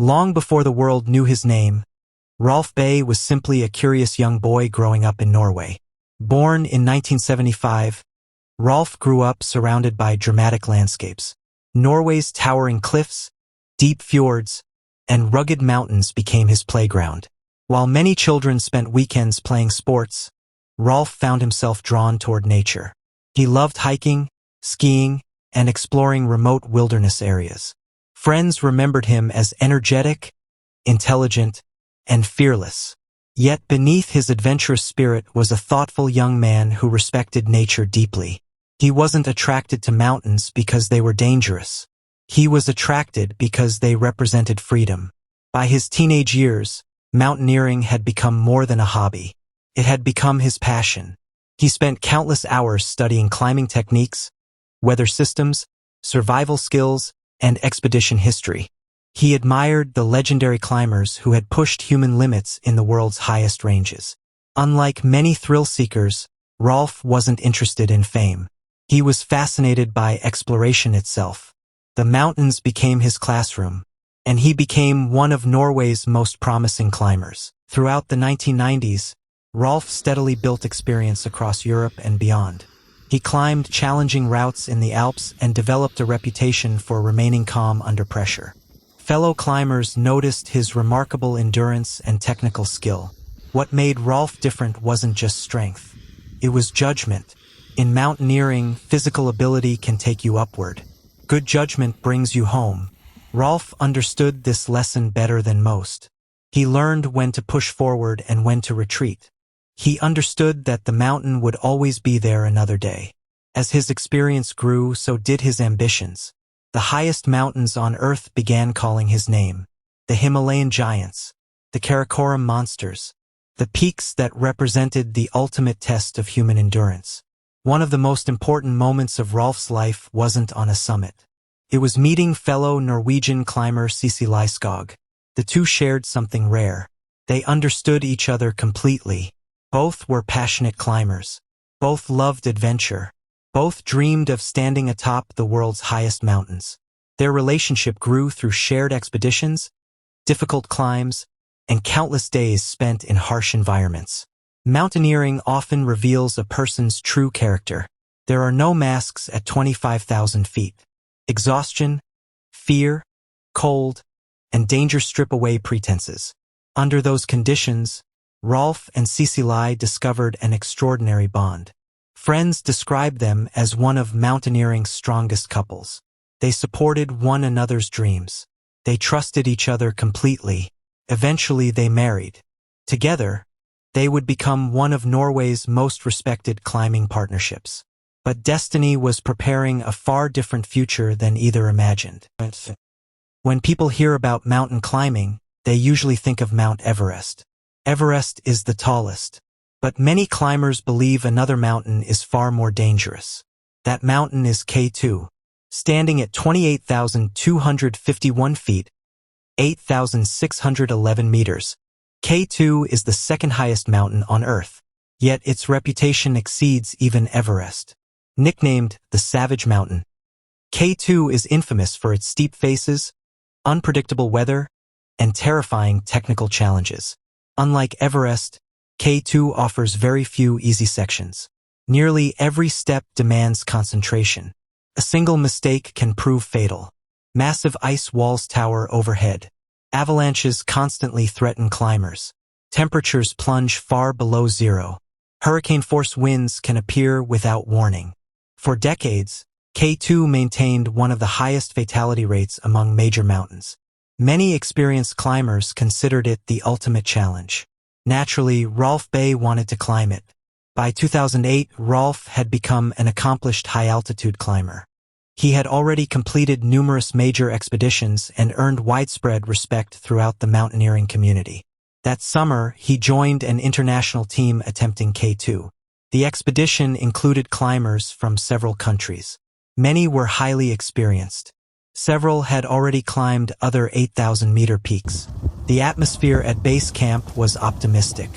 Long before the world knew his name, Rolf Bae was simply a curious young boy growing up in Norway. Born in 1975, Rolf grew up surrounded by dramatic landscapes. Norway's towering cliffs, deep fjords, and rugged mountains became his playground. While many children spent weekends playing sports, Rolf found himself drawn toward nature. He loved hiking, skiing, and exploring remote wilderness areas. Friends remembered him as energetic, intelligent, and fearless. Yet beneath his adventurous spirit was a thoughtful young man who respected nature deeply. He wasn't attracted to mountains because they were dangerous. He was attracted because they represented freedom. By his teenage years, mountaineering had become more than a hobby. It had become his passion. He spent countless hours studying climbing techniques, weather systems, survival skills, and expedition history. He admired the legendary climbers who had pushed human limits in the world's highest ranges. Unlike many thrill-seekers, Rolf wasn't interested in fame. He was fascinated by exploration itself. The mountains became his classroom, and he became one of Norway's most promising climbers. Throughout the 1990s, Rolf steadily built experience across Europe and beyond. He climbed challenging routes in the Alps and developed a reputation for remaining calm under pressure. Fellow climbers noticed his remarkable endurance and technical skill. What made Rolf different wasn't just strength. It was judgment. In mountaineering, physical ability can take you upward. Good judgment brings you home. Rolf understood this lesson better than most. He learned when to push forward and when to retreat. He understood that the mountain would always be there another day. As his experience grew, so did his ambitions. The highest mountains on Earth began calling his name. The Himalayan giants, the Karakoram monsters, the peaks that represented the ultimate test of human endurance. One of the most important moments of Rolf's life wasn't on a summit. It was meeting fellow Norwegian climber Cecilie Skog. The two shared something rare. They understood each other completely. Both were passionate climbers. Both loved adventure. Both dreamed of standing atop the world's highest mountains. Their relationship grew through shared expeditions, difficult climbs, and countless days spent in harsh environments. Mountaineering often reveals a person's true character. There are no masks at 25,000 feet. Exhaustion, fear, cold, and danger strip away pretenses. Under those conditions, Rolf and Cecilie discovered an extraordinary bond. Friends describe them as one of mountaineering's strongest couples. They supported one another's dreams. They trusted each other completely. Eventually they married. Together, they would become one of Norway's most respected climbing partnerships. But destiny was preparing a far different future than either imagined. When people hear about mountain climbing, they usually think of Mount Everest. Everest is the tallest. But many climbers believe another mountain is far more dangerous. That mountain is K2, standing at 28,251 feet, 8,611 meters. K2 is the second highest mountain on Earth, yet its reputation exceeds even Everest. Nicknamed the Savage Mountain, K2 is infamous for its steep faces, unpredictable weather, and terrifying technical challenges. Unlike Everest, K2 offers very few easy sections. Nearly every step demands concentration. A single mistake can prove fatal. Massive ice walls tower overhead. Avalanches constantly threaten climbers. Temperatures plunge far below zero. Hurricane-force winds can appear without warning. For decades, K2 maintained one of the highest fatality rates among major mountains. Many experienced climbers considered it the ultimate challenge. Naturally, Rolf Bae wanted to climb it. By 2008, Rolf had become an accomplished high-altitude climber. He had already completed numerous major expeditions and earned widespread respect throughout the mountaineering community. That summer, he joined an international team attempting K2. The expedition included climbers from several countries. Many were highly experienced. Several had already climbed other 8,000-meter peaks. The atmosphere at base camp was optimistic.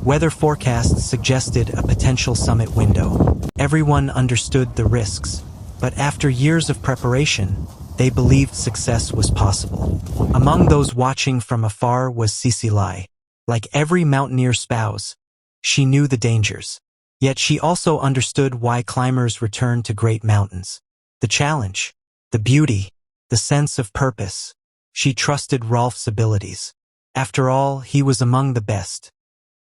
Weather forecasts suggested a potential summit window. Everyone understood the risks, but after years of preparation, They believed success was possible. Among those watching from afar was Cecilie. Like every mountaineer spouse, she knew the dangers. Yet she also understood why climbers return to great mountains. The challenge, the beauty, the sense of purpose. She trusted Rolf's abilities. After all, he was among the best.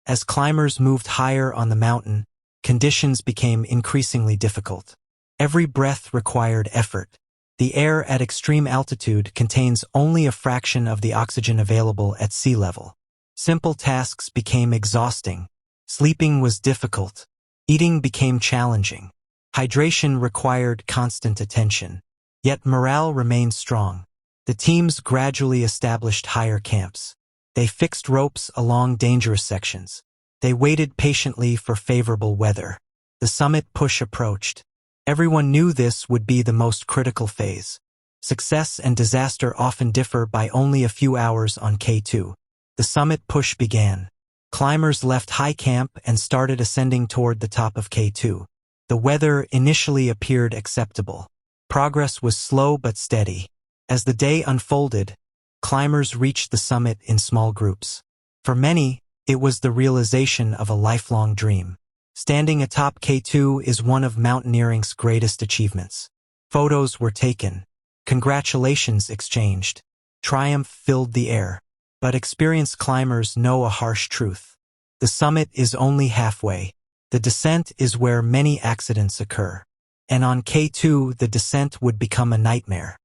As climbers moved higher on the mountain, conditions became increasingly difficult. Every breath required effort. The air at extreme altitude contains only a fraction of the oxygen available at sea level. Simple tasks became exhausting. Sleeping was difficult. Eating became challenging. Hydration required constant attention. Yet morale remained strong. The teams gradually established higher camps. They fixed ropes along dangerous sections. They waited patiently for favorable weather. The summit push approached. Everyone knew this would be the most critical phase. Success and disaster often differ by only a few hours on K2. The summit push began. Climbers left high camp and started ascending toward the top of K2. The weather initially appeared acceptable. Progress was slow but steady. As the day unfolded, climbers reached the summit in small groups. For many, it was the realization of a lifelong dream. Standing atop K2 is one of mountaineering's greatest achievements. Photos were taken. Congratulations exchanged. Triumph filled the air. But experienced climbers know a harsh truth. The summit is only halfway. The descent is where many accidents occur. And on K2, the descent would become a nightmare.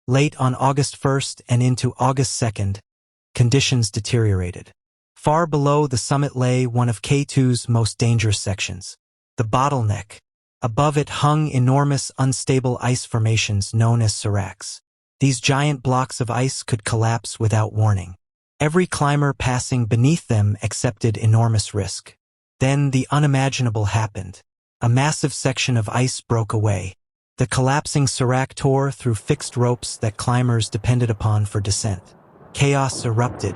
Late on August 1st and into August 2nd, conditions deteriorated. Far below the summit lay one of K2's most dangerous sections, the bottleneck. Above it hung enormous unstable ice formations known as seracs. These giant blocks of ice could collapse without warning. Every climber passing beneath them accepted enormous risk. Then the unimaginable happened. A massive section of ice broke away. The collapsing serac tore through fixed ropes that climbers depended upon for descent. Chaos erupted.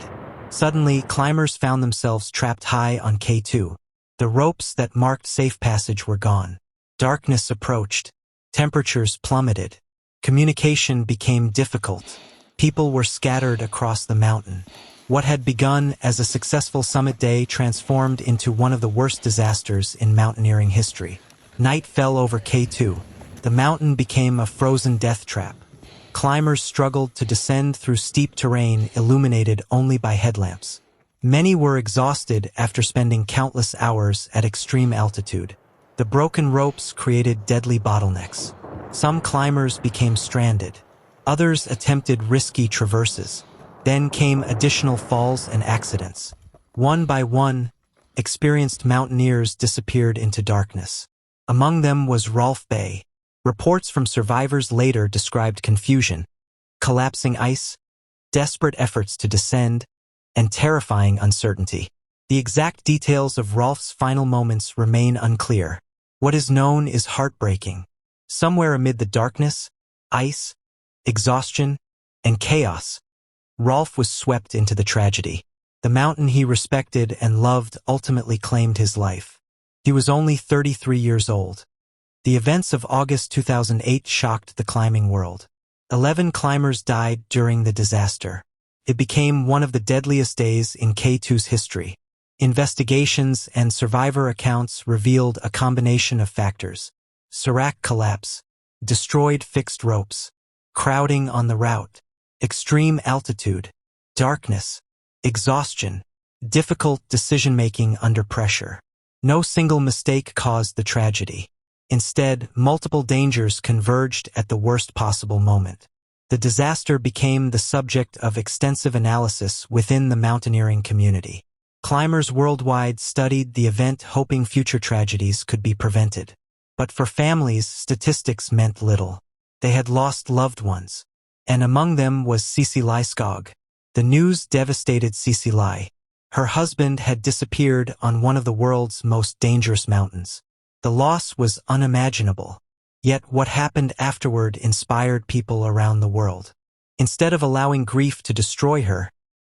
Suddenly, climbers found themselves trapped high on K2. The ropes that marked safe passage were gone. Darkness approached. Temperatures plummeted. Communication became difficult. People were scattered across the mountain. What had begun as a successful summit day transformed into one of the worst disasters in mountaineering history. Night fell over K2. The mountain became a frozen death trap. Climbers struggled to descend through steep terrain illuminated only by headlamps. Many were exhausted after spending countless hours at extreme altitude. The broken ropes created deadly bottlenecks. Some climbers became stranded. Others attempted risky traverses. Then came additional falls and accidents. One by one, experienced mountaineers disappeared into darkness. Among them was Rolf Bae. Reports from survivors later described confusion, collapsing ice, desperate efforts to descend, and terrifying uncertainty. The exact details of Rolf's final moments remain unclear. What is known is heartbreaking. Somewhere amid the darkness, ice, exhaustion, and chaos, Rolf was swept into the tragedy. The mountain he respected and loved ultimately claimed his life. He was only 33 years old. The events of August 2008 shocked the climbing world. 11 climbers died during the disaster. It became one of the deadliest days in K2's history. Investigations and survivor accounts revealed a combination of factors: serac collapse, destroyed fixed ropes, crowding on the route, extreme altitude, darkness, exhaustion, difficult decision-making under pressure. No single mistake caused the tragedy. Instead, multiple dangers converged at the worst possible moment. The disaster became the subject of extensive analysis within the mountaineering community. Climbers worldwide studied the event hoping future tragedies could be prevented. But for families, statistics meant little. They had lost loved ones. And among them was Cecilie Skog. The news devastated Cecilie. Her husband had disappeared on one of the world's most dangerous mountains. The loss was unimaginable. Yet what happened afterward inspired people around the world. Instead of allowing grief to destroy her,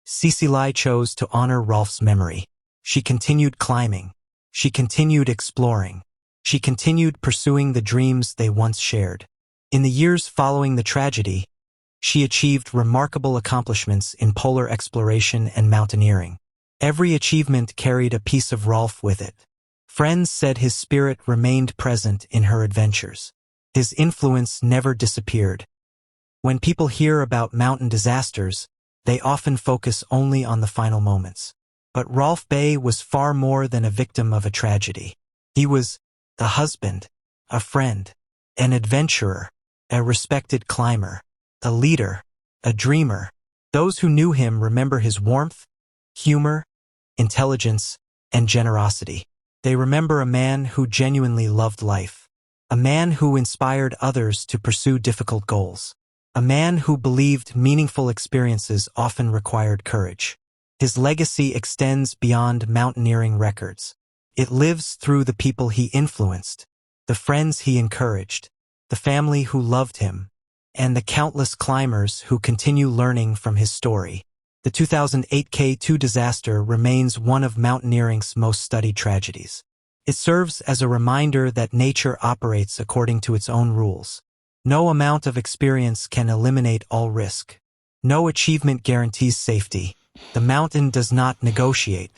Cecilie chose to honor Rolf's memory. She continued climbing. She continued exploring. She continued pursuing the dreams they once shared. In the years following the tragedy, she achieved remarkable accomplishments in polar exploration and mountaineering. Every achievement carried a piece of Rolf with it. Friends said his spirit remained present in her adventures. His influence never disappeared. When people hear about mountain disasters, they often focus only on the final moments. But Rolf Bae was far more than a victim of a tragedy. He was a husband, a friend, an adventurer, a respected climber, a leader, a dreamer. Those who knew him remember his warmth, humor, intelligence, and generosity. They remember a man who genuinely loved life, a man who inspired others to pursue difficult goals, a man who believed meaningful experiences often required courage. His legacy extends beyond mountaineering records. It lives through the people he influenced, the friends he encouraged, the family who loved him, and the countless climbers who continue learning from his story. The 2008 K2 disaster remains one of mountaineering's most studied tragedies. It serves as a reminder that nature operates according to its own rules. No amount of experience can eliminate all risk. No achievement guarantees safety. The mountain does not negotiate.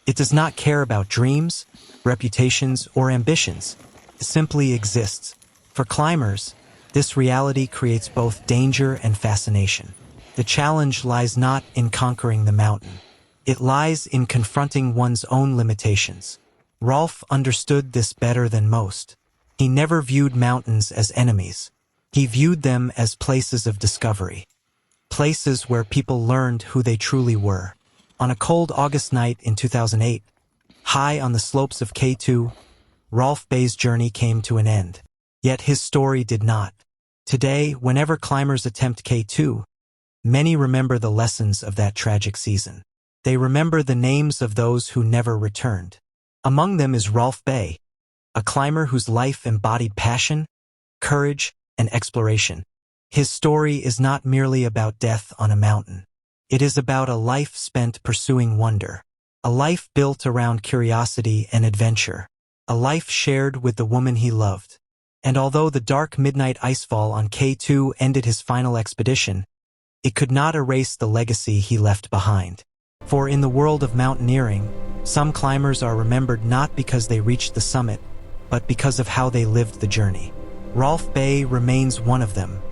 It does not care about dreams, reputations, or ambitions. It simply exists. For climbers, this reality creates both danger and fascination. The challenge lies not in conquering the mountain. It lies in confronting one's own limitations. Rolf understood this better than most. He never viewed mountains as enemies. He viewed them as places of discovery. Places where people learned who they truly were. On a cold August night in 2008, high on the slopes of K2, Rolf Bae's journey came to an end. Yet his story did not. Today, whenever climbers attempt K2, many remember the lessons of that tragic season. They remember the names of those who never returned. Among them is Rolf Bae, a climber whose life embodied passion, courage, and exploration. His story is not merely about death on a mountain. It is about a life spent pursuing wonder, a life built around curiosity and adventure, a life shared with the woman he loved. And although the dark midnight icefall on K2 ended his final expedition, it could not erase the legacy he left behind. For in the world of mountaineering, some climbers are remembered not because they reached the summit, but because of how they lived the journey. Rolf Bae remains one of them,